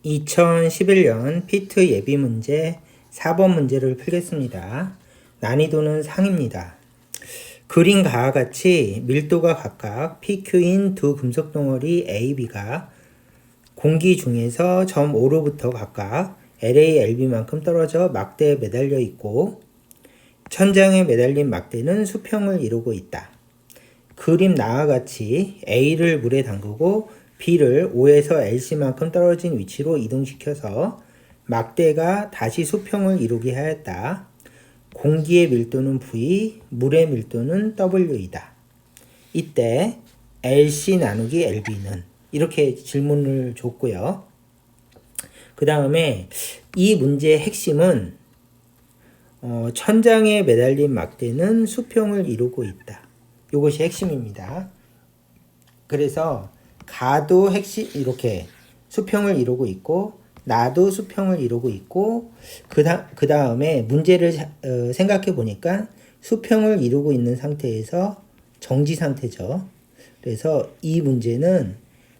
2011년 피트 예비 문제 4번 문제를 풀겠습니다. 난이도는 상입니다. 그린 가와 같이 밀도가 각각 PQ인 두 금속 덩어리 A, B가 공기 중에서 점 O로부터 각각 LA, LB만큼 떨어져 막대에 매달려 있고 천장에 매달린 막대는 수평을 이루고 있다. 그림 나와 같이 A를 물에 담그고 B를 O에서 LC만큼 떨어진 위치로 이동시켜서 막대가 다시 수평을 이루게 하였다. 공기의 밀도는 V, 물의 밀도는 W이다. 이때 LC 나누기 LB는 이렇게 질문을 줬고요. 그 다음에 이 문제의 핵심은 천장에 매달린 막대는 수평을 이루고 있다. 이것이 핵심입니다. 그래서 가도 핵심 이렇게 수평을 이루고 있고 나도 수평을 이루고 있고 그 다음에 문제를 생각해 보니까 수평을 이루고 있는 상태에서 정지 상태죠. 그래서 이 문제는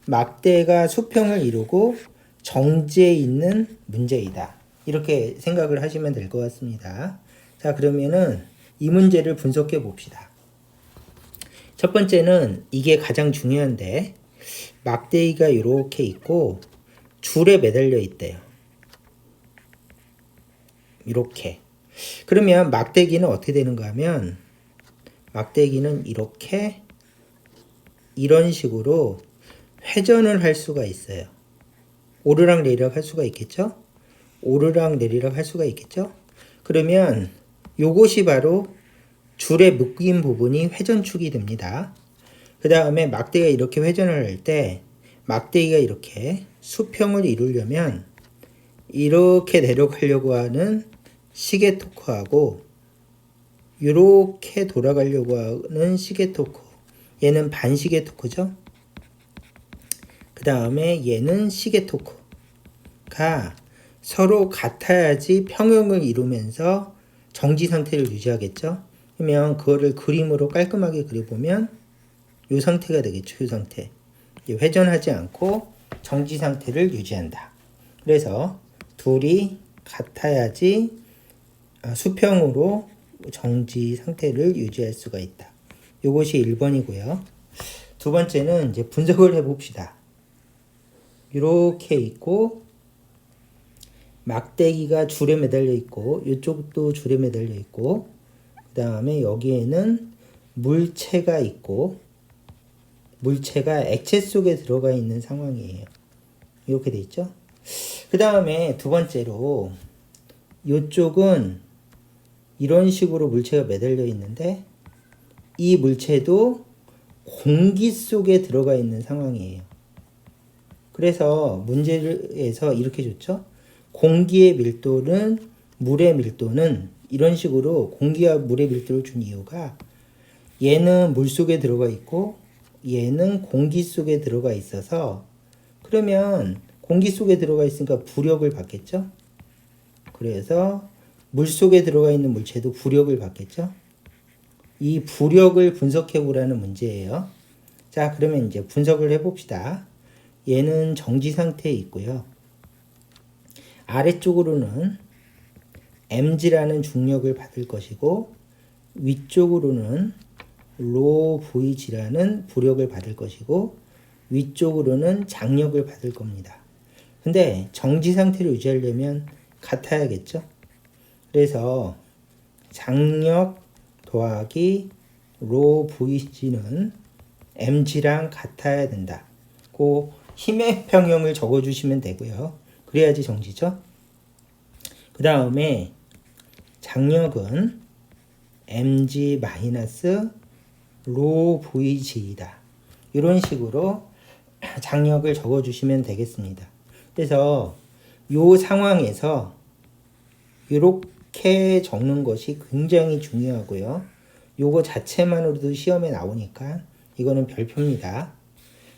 막대가 수평을 이루고 정지해 있는 문제이다. 이렇게 생각을 하시면 될 것 같습니다. 자, 그러면은 이 문제를 분석해 봅시다. 첫 번째는 이게 가장 중요한데 막대기가 이렇게 있고 줄에 매달려 있대요. 이렇게. 그러면 막대기는 어떻게 되는가 하면 막대기는 이렇게 이런 식으로 회전을 할 수가 있어요. 오르락 내리락 할 수가 있겠죠? 오르락 내리락 할 수가 있겠죠? 그러면 요것이 바로 줄에 묶인 부분이 회전축이 됩니다. 그 다음에 막대기가 이렇게 회전을 할 때 막대기가 이렇게 수평을 이루려면 이렇게 내려가려고 하는 시계 토크하고 이렇게 돌아가려고 하는 시계 토크, 얘는 반시계 토크죠. 그 다음에 얘는 시계 토크가 서로 같아야지 평형을 이루면서 정지 상태를 유지하겠죠. 그러면 그거를 그림으로 깔끔하게 그려보면 이 상태가 되겠죠. 이 상태. 회전하지 않고 정지 상태를 유지한다. 그래서 둘이 같아야지 수평으로 정지 상태를 유지할 수가 있다. 이것이 1번이고요. 두 번째는 이제 분석을 해봅시다. 이렇게 있고 막대기가 줄에 매달려 있고 이쪽도 줄에 매달려 있고 그 다음에 여기에는 물체가 있고 물체가 액체 속에 들어가 있는 상황이에요. 이렇게 돼 있죠. 그 다음에 두 번째로 이쪽은 이런 식으로 물체가 매달려 있는데 이 물체도 공기 속에 들어가 있는 상황이에요. 그래서 문제에서 이렇게 줬죠. 공기의 밀도는 물의 밀도는 이런 식으로 공기와 물의 밀도를 준 이유가 얘는 물 속에 들어가 있고 얘는 공기 속에 들어가 있어서 그러면 공기 속에 들어가 있으니까 부력을 받겠죠. 그래서 물 속에 들어가 있는 물체도 부력을 받겠죠. 이 부력을 분석해 보라는 문제예요. 자, 그러면 이제 분석을 해 봅시다. 얘는 정지 상태에 있고요. 아래쪽으로는 mg라는 중력을 받을 것이고 위쪽으로는 rho vg라는 부력을 받을 것이고 위쪽으로는 장력을 받을 겁니다. 근데 정지 상태를 유지하려면 같아야겠죠. 그래서 장력 더하기 rho vg는 mg랑 같아야 된다. 그 힘의 평형을 적어주시면 되고요. 그래야지 정지죠. 그 다음에 장력은 mg 마이너스 rho vg이다. 이런 식으로 장력을 적어주시면 되겠습니다. 그래서 이 상황에서 이렇게 적는 것이 굉장히 중요하고요. 요거 자체만으로도 시험에 나오니까 이거는 별표입니다.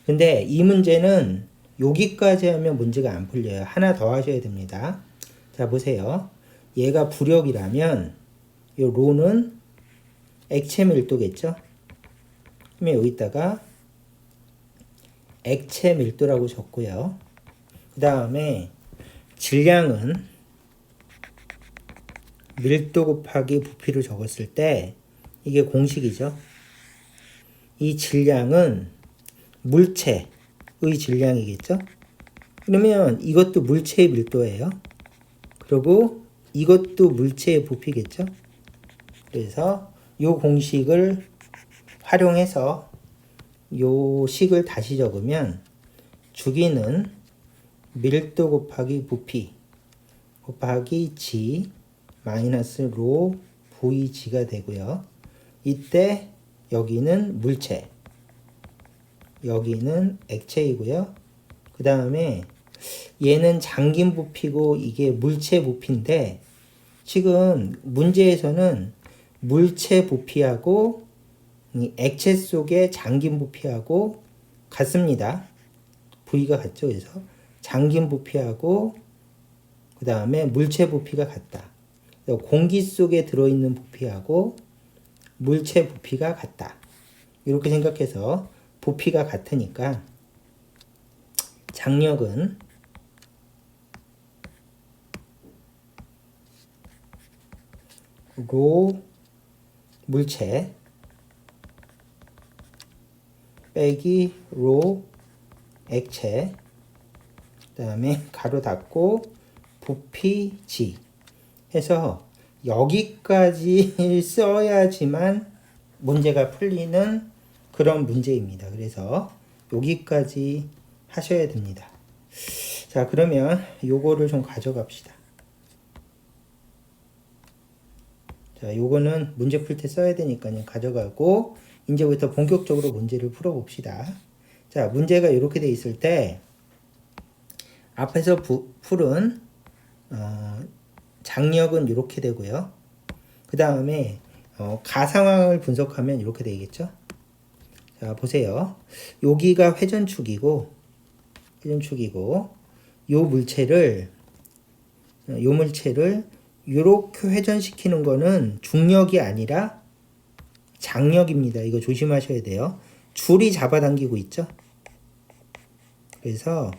근데 이 문제는 여기까지 하면 문제가 안 풀려요. 하나 더 하셔야 됩니다. 자, 보세요. 얘가 부력이라면 이 로는 액체 밀도겠죠? 그러면 여기다가 액체 밀도라고 적고요. 그 다음에 질량은 밀도 곱하기 부피로 적었을 때 이게 공식이죠. 이 질량은 물체의 질량이겠죠. 그러면 이것도 물체의 밀도예요. 그리고 이것도 물체의 부피겠죠. 그래서 이 공식을 활용해서 이 식을 다시 적으면 주기는 밀도 곱하기 부피 곱하기 g 마이너스 로 VG가 되고요. 이때 여기는 물체, 여기는 액체이고요. 그 다음에 얘는 잠긴 부피고 이게 물체 부피인데 지금 문제에서는 물체 부피하고 이 액체 속의 잠긴 부피하고 같습니다. V가 같죠. 그래서 잠긴 부피하고 그 다음에 물체 부피가 같다. 공기 속에 들어있는 부피하고 물체 부피가 같다. 이렇게 생각해서 부피가 같으니까 장력은 로 물체 빼기 로 액체 그 다음에 가로 닫고 부피 G 해서 여기까지 써야지만 문제가 풀리는 그런 문제입니다. 그래서 여기까지 하셔야 됩니다. 자, 그러면 요거를 좀 가져갑시다. 자, 요거는 문제 풀 때 써야 되니까요. 가져가고 이제부터 본격적으로 문제를 풀어봅시다. 자, 문제가 이렇게 돼 있을 때 앞에서 풀은 장력은 이렇게 되고요. 그 다음에 가상황을 분석하면 이렇게 되겠죠. 자, 보세요. 여기가 회전축이고 요 물체를 이렇게 회전시키는 거는 중력이 아니라 장력입니다. 이거 조심하셔야 돼요. 줄이 잡아당기고 있죠. 그래서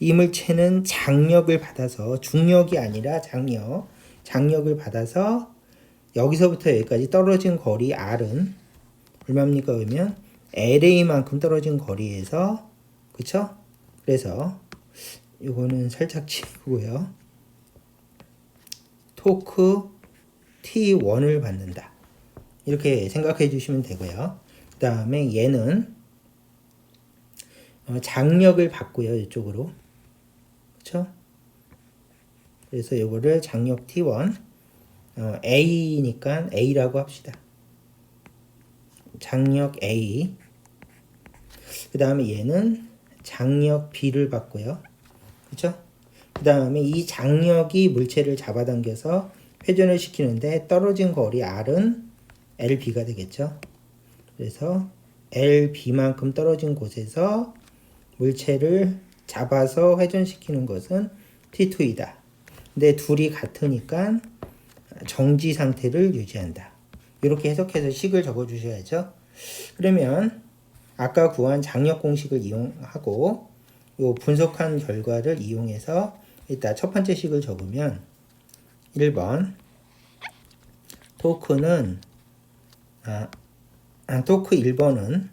이 물체는 장력을 받아서 중력이 아니라 장력을 받아서 여기서부터 여기까지 떨어진 거리 R은 얼마입니까? 그러면 LA만큼 떨어진 거리에서 그쵸? 그래서 이거는 살짝 치고요. 토크 T1을 받는다. 이렇게 생각해 주시면 되고요. 그 다음에 얘는 장력을 받고요. 이쪽으로. 그쵸? 그래서 이거를 장력 T1 A니까 A라고 합시다. 장력 A 그 다음에 얘는 장력 B를 받고요. 그쵸? 그 다음에 이 장력이 물체를 잡아당겨서 회전을 시키는데 떨어진 거리 R은 LB가 되겠죠. 그래서 LB만큼 떨어진 곳에서 물체를 잡아서 회전시키는 것은 T2이다. 근데 둘이 같으니까 정지 상태를 유지한다. 이렇게 해석해서 식을 적어 주셔야죠. 그러면 아까 구한 장력 공식을 이용하고 요 분석한 결과를 이용해서 일단 첫 번째 식을 적으면 1번 토크는 토크 1번은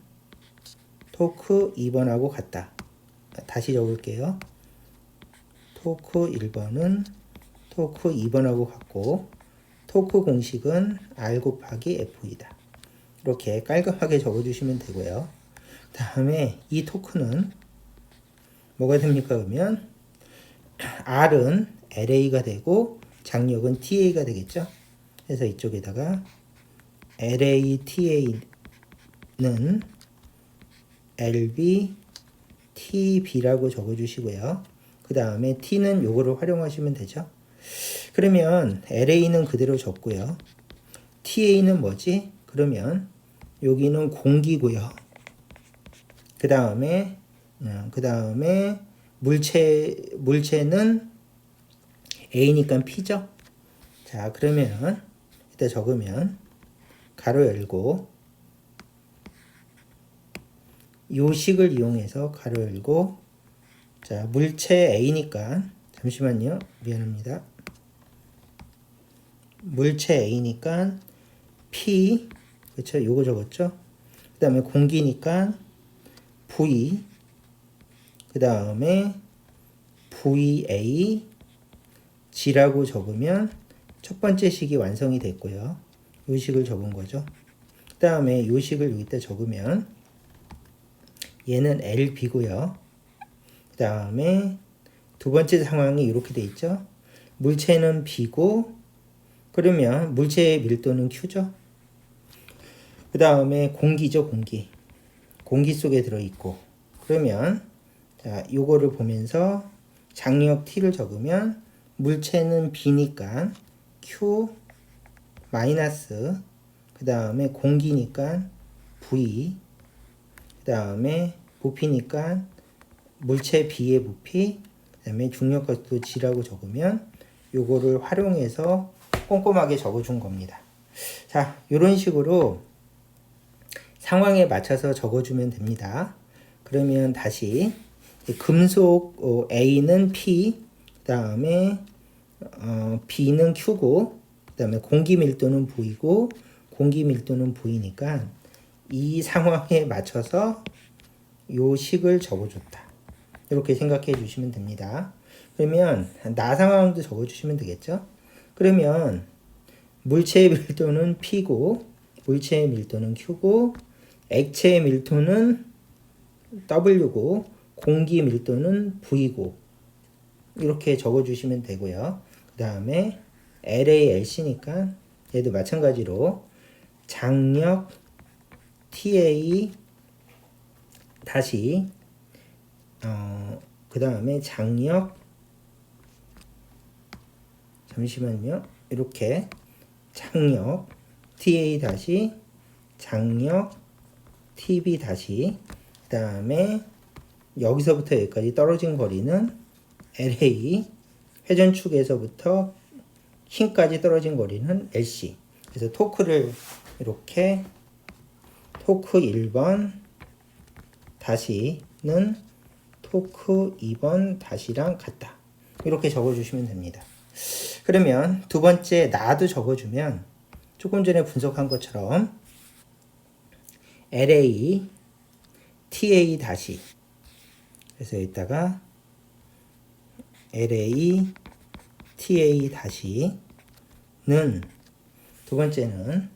토크 2번하고 같다. 다시 적을게요. 토크 1번은 토크 2번하고 같고 토크 공식은 R 곱하기 F이다. 이렇게 깔끔하게 적어주시면 되고요. 다음에 이 토크는 뭐가 됩니까? 그러면 R은 LA가 되고 장력은 TA가 되겠죠. 그래서 이쪽에다가 LA, TA는 LB, TB라고 적어주시고요. 그 다음에 T는 요거를 활용하시면 되죠. 그러면 LA는 그대로 적고요. TA는 뭐지? 그러면 여기는 공기고요. 그 다음에 물체는 A니까 P죠. 자, 그러면 이따 적으면 가로 열고 요 식을 이용해서 가로 열고 자, 물체 A니까 자, 잠시만요. 미안합니다. 물체 A니까 P, 그쵸? 요거 적었죠? 그 다음에 공기니까 V, 그 다음에 VA, G라고 적으면 첫 번째 식이 완성이 됐고요. 요 식을 적은 거죠. 그 다음에 요 식을 여기다 적으면 얘는 LB고요. 그 다음에 두 번째 상황이 이렇게 돼 있죠. 물체는 B고, 그러면 물체의 밀도는 Q죠. 그 다음에 공기죠, 공기. 공기 속에 들어있고. 그러면, 자, 요거를 보면서 장력 T를 적으면 물체는 B니까 Q 마이너스, 그 다음에 공기니까 V, 그 다음에 부피니까 물체 B의 부피, 그 다음에 중력값도 G라고 적으면 요거를 활용해서 꼼꼼하게 적어준 겁니다. 자, 이런 식으로 상황에 맞춰서 적어주면 됩니다. 그러면 다시 금속 A는 P, 그 다음에 B는 Q고, 그 다음에 공기 밀도는 V고, 공기 밀도는 V니까 이 상황에 맞춰서 요 식을 적어줬다. 이렇게 생각해 주시면 됩니다. 그러면 나 상황도 적어주시면 되겠죠? 그러면 물체의 밀도는 P고, 물체의 밀도는 Q고, 액체의 밀도는 W고, 공기 밀도는 V고, 이렇게 적어주시면 되고요. 그 다음에 LALC니까 얘도 마찬가지로 장력 TA 다시 그 다음에 장력, 잠시만요. 이렇게 장력 TA 다시 장력 TB 다시, 그 다음에 여기서부터 여기까지 떨어진 거리는 LA, 회전축에서부터 힘까지 떨어진 거리는 LC. 그래서 토크를 이렇게 토크 1번 다시는 토크 2번 다시랑 같다. 이렇게 적어주시면 됩니다. 그러면 두 번째 나도 적어주면 조금 전에 분석한 것처럼 LA, TA 다시, 그래서 여기다가 LA, TA 다시는 두 번째는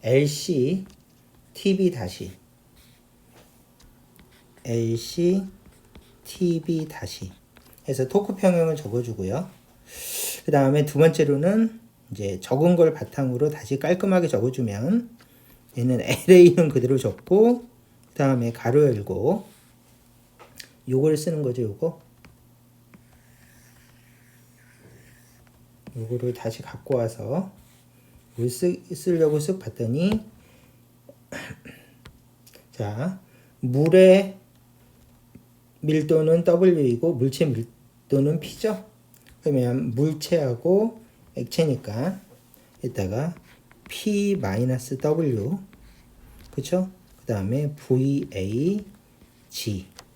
LC, TB 다시, LC, TB 다시 해서 토크 평형을 적어주고요. 그 다음에 두 번째로는 이제 적은 걸 바탕으로 다시 깔끔하게 적어주면 얘는 LA는 그대로 적고, 그 다음에 가로 열고, 요거를 쓰는 거죠, 요거를 다시 갖고 와서 쓰려고 쓱 봤더니, 자, 물의 밀도는 W이고 물체 밀도는 P죠. 그러면 물체하고 액체니까 이따가 P-W, 그쵸? 그 다음에 VAG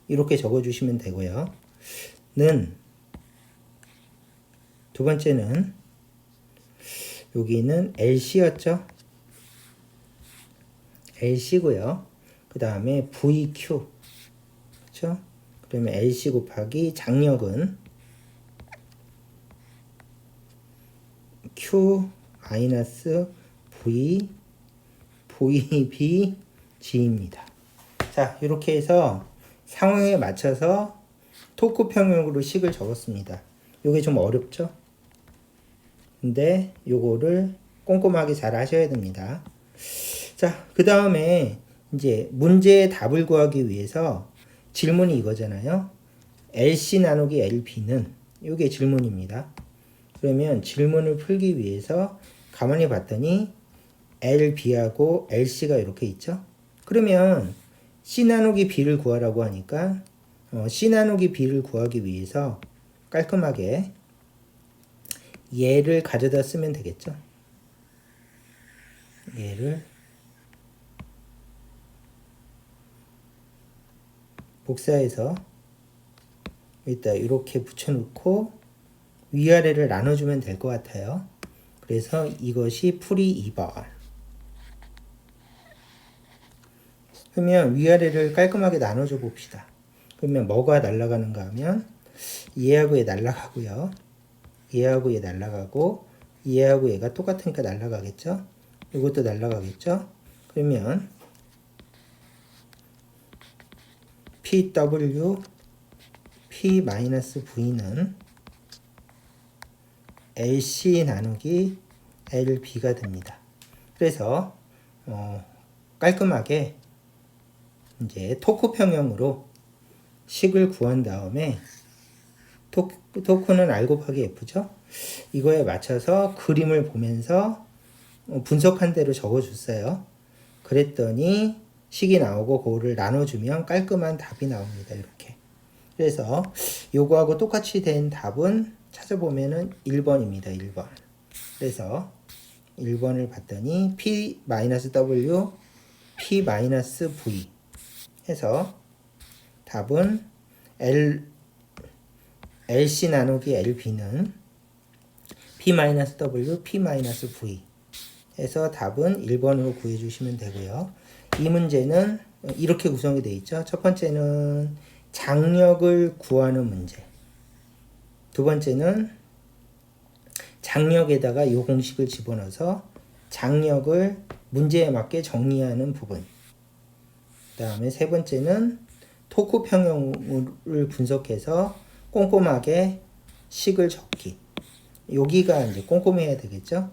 이렇게 적어주시면 되고요. 두 번째는 여기는 LC였죠. LC고요. 그 다음에 VQ, 그쵸? 그러면 LC 곱하기 장력은 Q 마이너스 V VBG입니다. 자, 이렇게 해서 상황에 맞춰서 토크 평형으로 식을 적었습니다. 이게 좀 어렵죠? 근데 요거를 꼼꼼하게 잘 하셔야 됩니다. 자, 그 다음에 이제 문제의 답을 구하기 위해서 질문이 이거잖아요. LC 나누기 LB는 이게 질문입니다. 그러면 질문을 풀기 위해서 가만히 봤더니 LB하고 LC가 이렇게 있죠. 그러면 C 나누기 B를 구하라고 하니까 C 나누기 B를 구하기 위해서 깔끔하게 얘를 가져다 쓰면 되겠죠. 얘를 복사해서 일단 이렇게 붙여놓고 위아래를 나눠주면 될 것 같아요. 그래서 이것이 풀이 2번. 그러면 위아래를 깔끔하게 나눠줘 봅시다. 그러면 뭐가 날아가는가 하면 얘하고 얘 날아가고요. 얘하고 얘 날아가고 얘하고 얘가 똑같으니까 날아가겠죠. 이것도 날아가겠죠. 그러면 PW P-V는 LC 나누기 LB가 됩니다. 그래서 깔끔하게 이제 토크 평형으로 식을 구한 다음에 토크는 R 곱하기 F죠. 이거에 맞춰서 그림을 보면서 분석한 대로 적어줬어요. 그랬더니 식이 나오고 그거를 나눠주면 깔끔한 답이 나옵니다. 이렇게. 그래서 요거하고 똑같이 된 답은 찾아보면은 1번입니다. 1번. 그래서 1번을 봤더니 P-W P-V 해서 답은 LC 나누기 LB는 P-W P-V 해서 답은 1번으로 구해주시면 되고요. 이 문제는 이렇게 구성이 되어 있죠. 첫 번째는 장력을 구하는 문제. 두 번째는 장력에다가 이 공식을 집어넣어서 장력을 문제에 맞게 정리하는 부분. 그 다음에 세 번째는 토크 평형을 분석해서 꼼꼼하게 식을 적기. 여기가 이제 꼼꼼해야 되겠죠.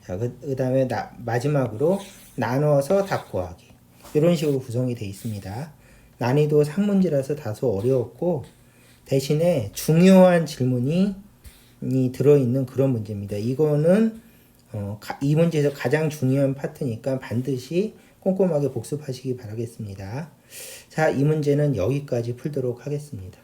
자, 그 다음에 마지막으로 나눠서 답 구하기. 이런 식으로 구성이 되어 있습니다. 난이도 상문제라서 다소 어려웠고 대신에 중요한 질문이 들어있는 그런 문제입니다. 이거는 이 문제에서 가장 중요한 파트니까 반드시 꼼꼼하게 복습하시기 바라겠습니다. 자, 이 문제는 여기까지 풀도록 하겠습니다.